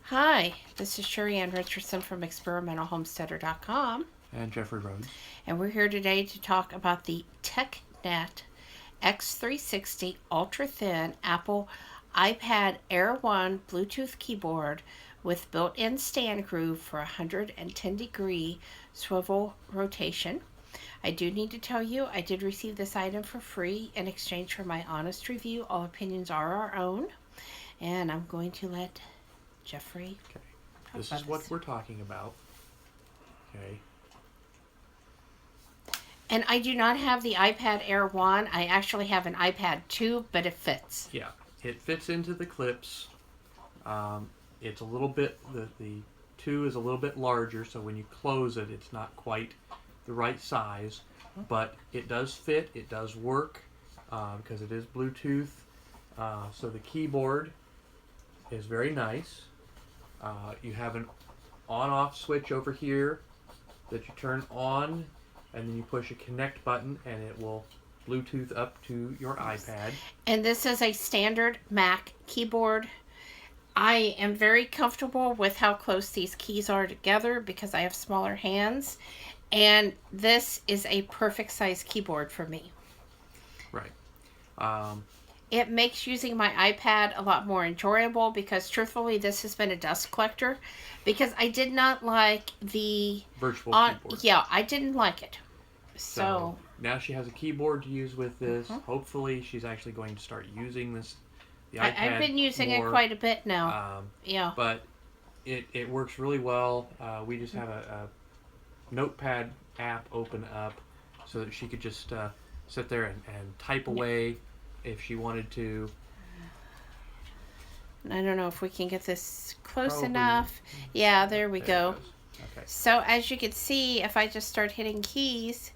Hi, this is Sheri Ann Richerson from experimentalhomesteader.com. And Jeffrey Rhodes. And we're here today to talk about the TeckNet X360 Ultra Thin Apple iPad Air 1 Bluetooth keyboard with built-in stand groove for 110-degree swivel rotation. I do need to tell you, I did receive this item for free in exchange for my honest review. All opinions are our own. And I'm going to let Jeffrey. Okay. This is what we're talking about. Okay. And I do not have the iPad Air 1. I actually have an iPad 2, but it fits. Yeah. It fits into the clips. It's a little bit, the 2 is a little bit larger, so when you close it, it's not quite the right size. But it does fit. It does work because it is Bluetooth. So the keyboard is very nice. You have an on-off switch over here that you turn on, and then you push a connect button and it will Bluetooth up to your iPad. And this is a standard Mac keyboard. I am very comfortable with how close these keys are together because I have smaller hands, and this is a perfect size keyboard for me. Right. It makes using my iPad a lot more enjoyable because, truthfully, this has been a dust collector because I did not like the virtual keyboard. Yeah, I didn't like it. So now she has a keyboard to use with this. Hopefully, she's actually going to start using this. The iPad I've been using it quite a bit now. Yeah. But it works really well. We just have a notepad app open up so that she could just sit there and type away if she wanted to. I don't know if we can get this close enough. Yeah, there we go. Okay. So as you can see, if I just start hitting keys,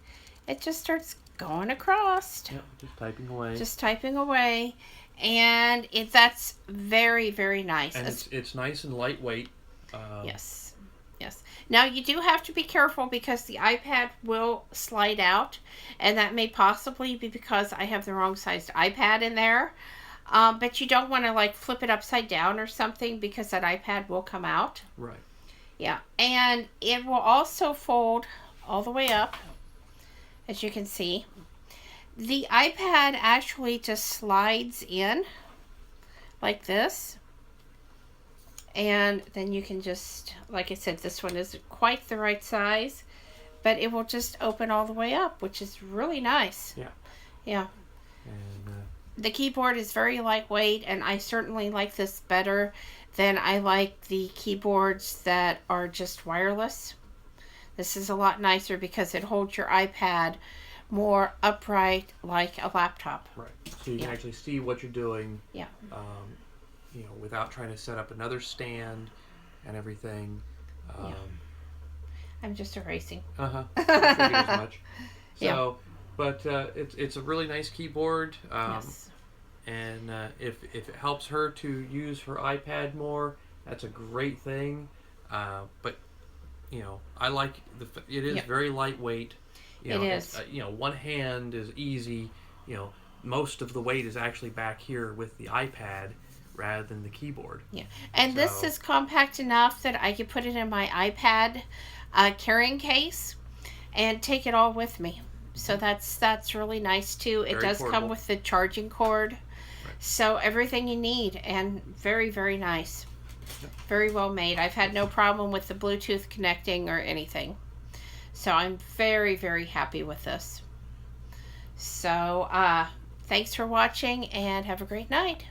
it just starts going across. Yep, just typing away. Just typing away. And that's very, very nice. And it's nice and lightweight. Yes. Yes. Now, you do have to be careful because the iPad will slide out, and that may possibly be because I have the wrong sized iPad in there. But you don't want to flip it upside down or something because that iPad will come out. Right. Yeah. And it will also fold all the way up, as you can see. The iPad actually just slides in like this. And then you can just, like I said, this one isn't quite the right size, but it will just open all the way up, which is really nice. Yeah. Yeah. And the keyboard is very lightweight, and I certainly like this better than I like the keyboards that are just wireless. This is a lot nicer because it holds your iPad more upright like a laptop. Right. So you can actually see what you're doing. Yeah. Without trying to set up another stand and everything. Yeah. I'm just erasing. I figured as much. So, yeah. But it's a really nice keyboard. Yes. And if it helps her to use her iPad more, that's a great thing. But I like it is very lightweight. It is. One hand is easy. Most of the weight is actually back here with the iPad rather than the keyboard. Yeah, and this is compact enough that I could put it in my iPad carrying case and take it all with me. So that's really nice too. It does come with the charging cord. Right. So everything you need, and very, very nice. Very well made. I've had no problem with the Bluetooth connecting or anything. So I'm very, very happy with this. So thanks for watching and have a great night.